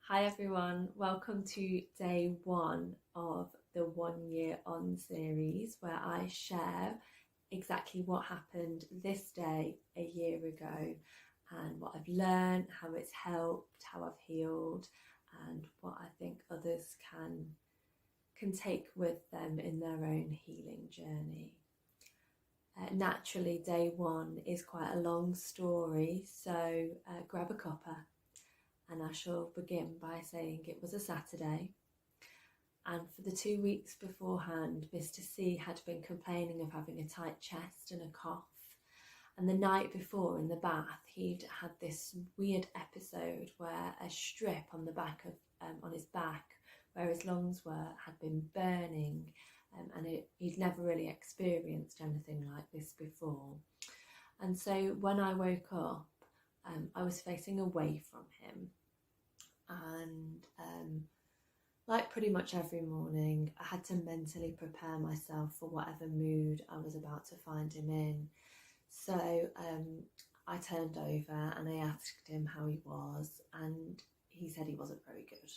Hi everyone, welcome to day one of the 1 year on series where I share exactly what happened this day a year ago and what I've learned, how it's helped, how I've healed, and what I think others can take with them in their own healing journey. Naturally, day one is quite a long story, so grab a cuppa. And I shall begin by saying it was a Saturday, and for the 2 weeks beforehand, Mr. C had been complaining of having a tight chest and a cough. And the night before in the bath, he'd had this weird episode where a strip on the back of on his back, where his lungs were, had been burning, and he'd never really experienced anything like this before. And so when I woke up, I was facing away from him, and like pretty much every morning, I had to mentally prepare myself for whatever mood I was about to find him in. So I turned over and I asked him how he was, and he said he wasn't very good,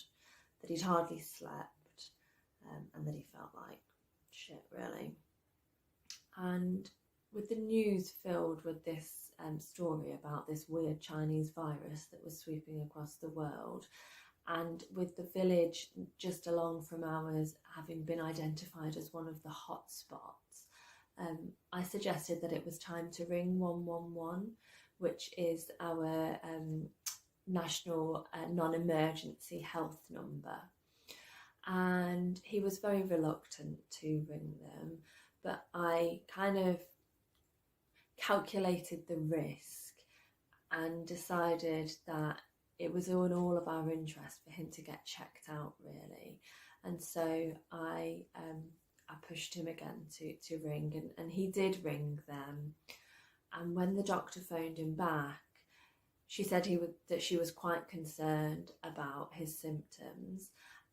that he'd hardly slept, and that he felt like shit, really. And with the news filled with this story about this weird Chinese virus that was sweeping across the world, and with the village just along from ours having been identified as one of the hot spots, I suggested that it was time to ring 111, which is our national non-emergency health number. And he was very reluctant to ring them, but I kind of calculated the risk and decided that it was in all of our interest for him to get checked out, really. And so I pushed him again to ring, and he did ring them. And when the doctor phoned him back, she said that she was quite concerned about his symptoms,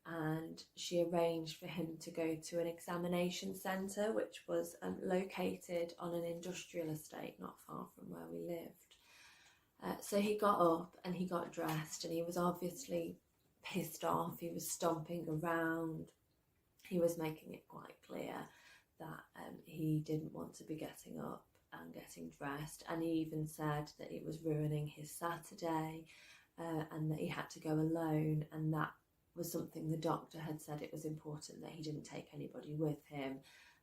and she arranged for him to go to an examination centre, which was located on an industrial estate not far from where we lived. So he got up and he got dressed, and he was obviously pissed off. He was stomping around. He was making it quite clear that he didn't want to be getting up and getting dressed, and he even said that it was ruining his Saturday, and that he had to go alone, and that was something the doctor had said it was important that he didn't take anybody with him,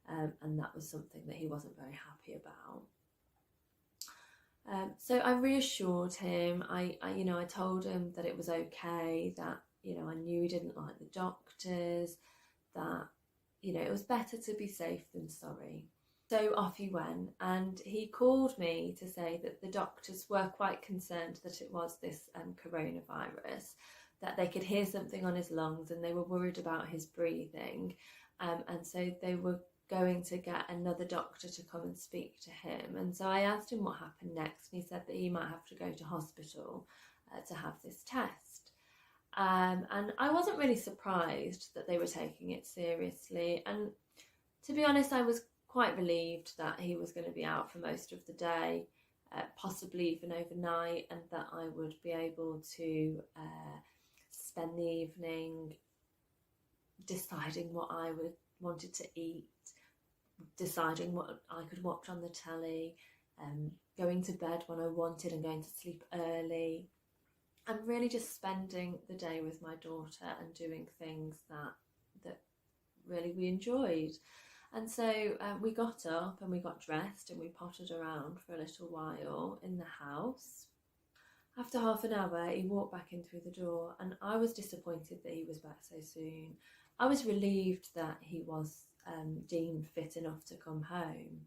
and that was something that he wasn't very happy about. So I reassured him. I told him that it was okay, that I knew he didn't like the doctors, that it was better to be safe than sorry. So off he went, and he called me to say that the doctors were quite concerned that it was this coronavirus, that they could hear something on his lungs and they were worried about his breathing, and so they were going to get another doctor to come and speak to him. And so I asked him what happened next, and he said that he might have to go to hospital to have this test. And I wasn't really surprised that they were taking it seriously, and to be honest, I was quite relieved that he was going to be out for most of the day, possibly even overnight, and that I would be able to spend the evening deciding what I wanted to eat, deciding what I could watch on the telly, going to bed when I wanted and going to sleep early, and really just spending the day with my daughter and doing things that really we enjoyed. And so we got up and we got dressed and we pottered around for a little while in the house. After half an hour, he walked back in through the door, and I was disappointed that he was back so soon. I was relieved that he was deemed fit enough to come home.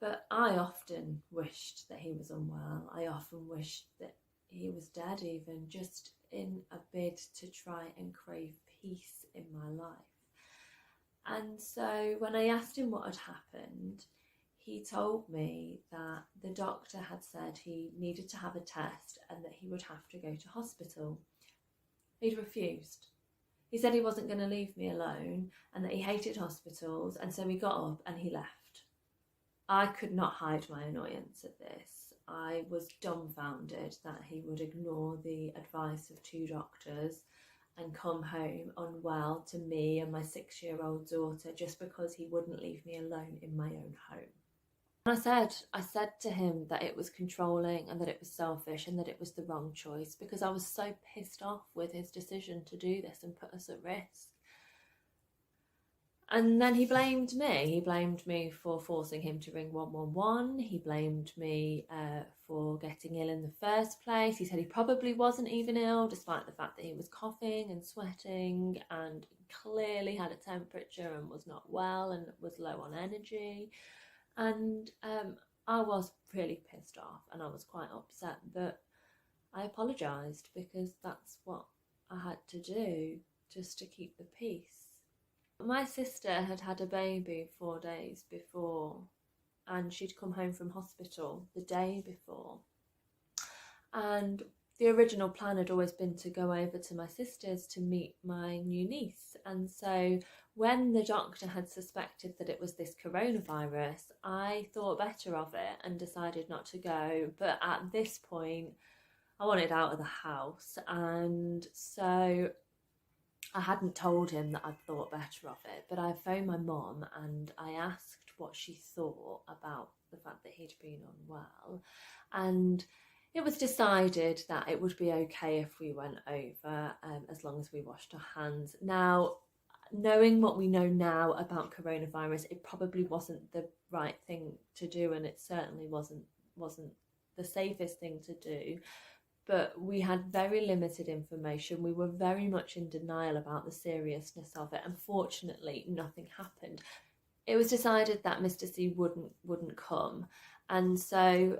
But I often wished that he was unwell. I often wished that he was dead, even, just in a bid to try and crave peace in my life. And so when I asked him what had happened, he told me that the doctor had said he needed to have a test and that he would have to go to hospital. He'd refused. He said he wasn't going to leave me alone and that he hated hospitals, and so he got up and he left. I could not hide my annoyance at this. I was dumbfounded that he would ignore the advice of two doctors and come home unwell to me and my 6-year-old daughter just because he wouldn't leave me alone in my own home. And I said to him that it was controlling and that it was selfish and that it was the wrong choice, because I was so pissed off with his decision to do this and put us at risk. And then he blamed me. He blamed me for forcing him to ring 111. He blamed me for getting ill in the first place. He said he probably wasn't even ill, despite the fact that he was coughing and sweating and clearly had a temperature and was not well and was low on energy. And I was really pissed off and I was quite upset, but I apologised because that's what I had to do just to keep the peace. My sister had had a baby 4 days before, and she'd come home from hospital the day before. And the original plan had always been to go over to my sister's to meet my new niece. And so when the doctor had suspected that it was this coronavirus, I thought better of it and decided not to go. But at this point, I wanted out of the house. And so I hadn't told him that I'd thought better of it, but I phoned my mum and I asked what she thought about the fact that he'd been unwell. And it was decided that it would be okay if we went over, as long as we washed our hands. Now, knowing what we know now about coronavirus, it probably wasn't the right thing to do, and it certainly wasn't the safest thing to do. But we had very limited information. We were very much in denial about the seriousness of it. Unfortunately, nothing happened. It was decided that Mr. C wouldn't come. And so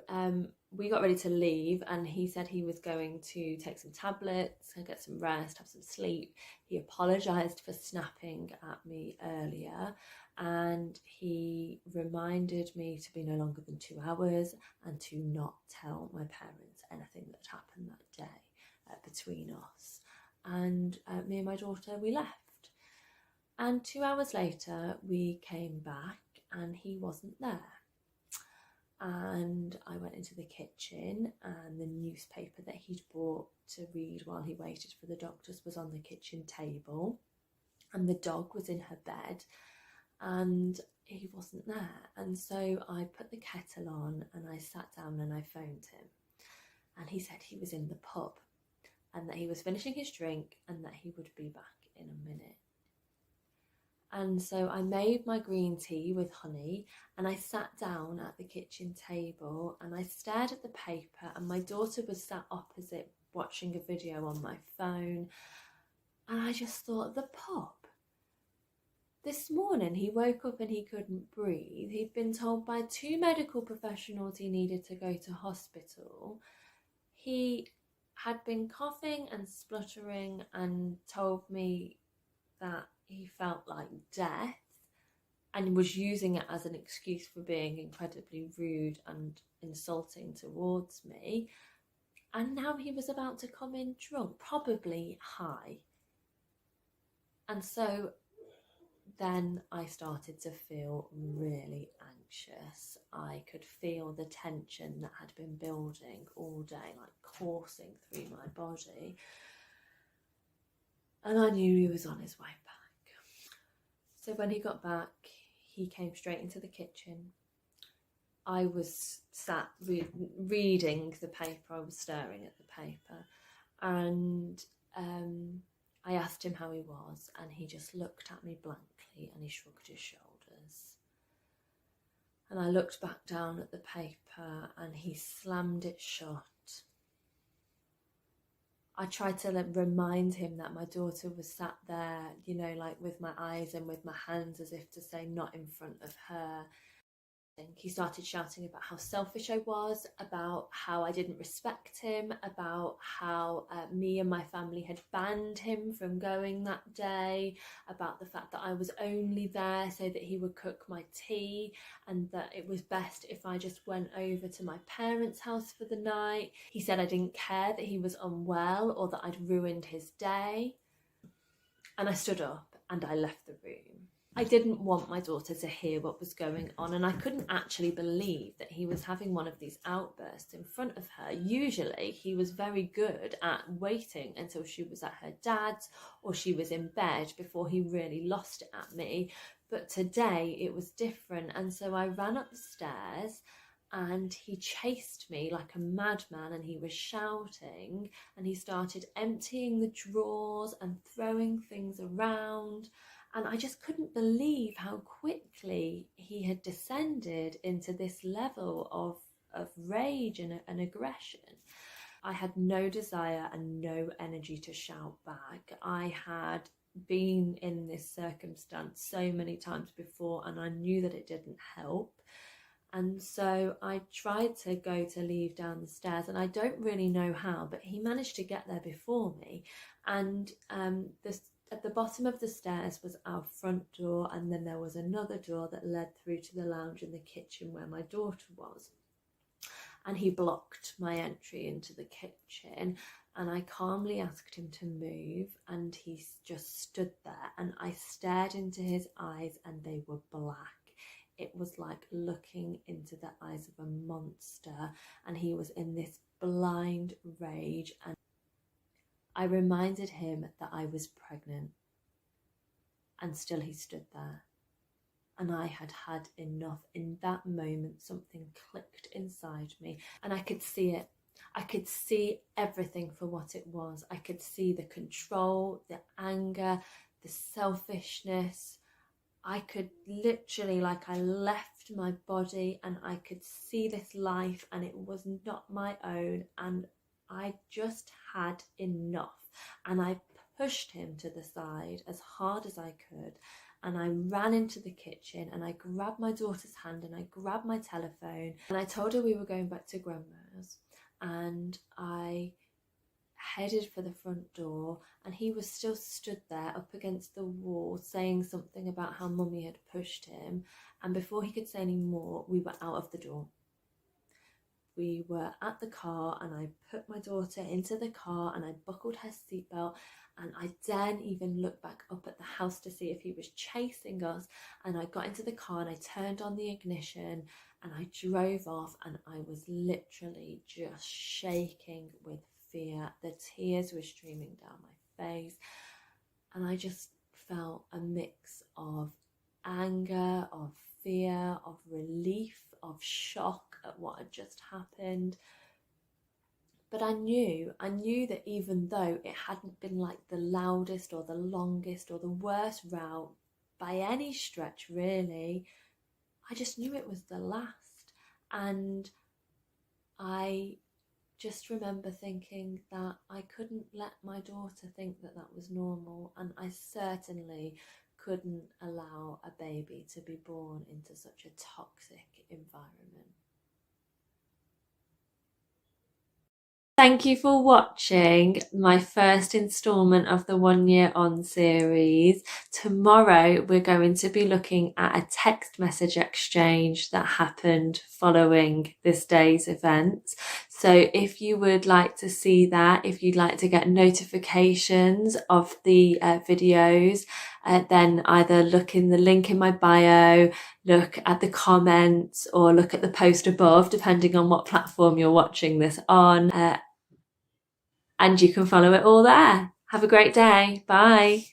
we got ready to leave, and he said he was going to take some tablets, get some rest, have some sleep. He apologised for snapping at me earlier, and he reminded me to be no longer than 2 hours and to not tell my parents anything that happened that day between us. And me and my daughter, we left. And 2 hours later, we came back and he wasn't there. And I went into the kitchen, and the newspaper that he'd bought to read while he waited for the doctors was on the kitchen table, and the dog was in her bed, and he wasn't there. And so I put the kettle on and I sat down and I phoned him, and he said he was in the pub and that he was finishing his drink and that he would be back in a minute. And so I made my green tea with honey, and I sat down at the kitchen table and I stared at the paper, and my daughter was sat opposite watching a video on my phone. And I just thought, the pub. This morning he woke up and he couldn't breathe. He'd been told by 2 medical professionals he needed to go to hospital. He had been coughing and spluttering and told me that he felt like death, and was using it as an excuse for being incredibly rude and insulting towards me. And now he was about to come in drunk, probably high. And so then I started to feel really anxious. I could feel the tension that had been building all day, like coursing through my body. And I knew he was on his way back. So when he got back, he came straight into the kitchen. I was sat reading the paper. I was staring at the paper, and I asked him how he was, and he just looked at me blankly and he shrugged his shoulders. And I looked back down at the paper and he slammed it shut. I tried to remind him that my daughter was sat there, you know, like with my eyes and with my hands, as if to say, not in front of her. He started shouting about how selfish I was, about how I didn't respect him, about how me and my family had banned him from going that day, about the fact that I was only there so that he would cook my tea, and that it was best if I just went over to my parents' house for the night. He said I didn't care that he was unwell or that I'd ruined his day. And I stood up and I left the room. I didn't want my daughter to hear what was going on, and I couldn't actually believe that he was having one of these outbursts in front of her. Usually he was very good at waiting until she was at her dad's or she was in bed before he really lost it at me, but today it was different. And so I ran up the stairs and he chased me like a madman, and he was shouting, and he started emptying the drawers and throwing things around. And I just couldn't believe how quickly he had descended into this level of rage and aggression. I had no desire and no energy to shout back. I had been in this circumstance so many times before, and I knew that it didn't help. And so I tried to go to leave down the stairs, and I don't really know how, but he managed to get there before me. And at the bottom of the stairs was our front door, and then there was another door that led through to the lounge and the kitchen where my daughter was. And he blocked my entry into the kitchen, and I calmly asked him to move, and he just stood there, and I stared into his eyes and they were black. It was like looking into the eyes of a monster, and he was in this blind rage. And I reminded him that I was pregnant, and still he stood there. And I had had enough. In that moment, something clicked inside me, and I could see it. I could see everything for what it was. I could see the control, the anger, the selfishness. I could literally, like, I left my body and I could see this life, and it was not my own, and I just had enough. And I pushed him to the side as hard as I could, and I ran into the kitchen and I grabbed my daughter's hand and I grabbed my telephone and I told her we were going back to grandma's, and I headed for the front door, and he was still stood there up against the wall saying something about how mummy had pushed him. And before he could say any more, we were out of the door. We were at the car, and I put my daughter into the car and I buckled her seatbelt, and I daren't even look back up at the house to see if he was chasing us. And I got into the car and I turned on the ignition and I drove off, and I was literally just shaking with fear. The tears were streaming down my face, and I just felt a mix of anger, of fear, of relief, of shock at what had just happened. But I knew that even though it hadn't been like the loudest or the longest or the worst row by any stretch really, I just knew it was the last. And I just remember thinking that I couldn't let my daughter think that that was normal, and I certainly couldn't allow a baby to be born into such a toxic environment. Thank you for watching my first instalment of the 1 Year On series. Tomorrow we're going to be looking at a text message exchange that happened following this day's events. So if you would like to see that, if you'd like to get notifications of the videos, then either look in the link in my bio, look at the comments, or look at the post above, depending on what platform you're watching this on. And you can follow it all there. Have a great day. Bye.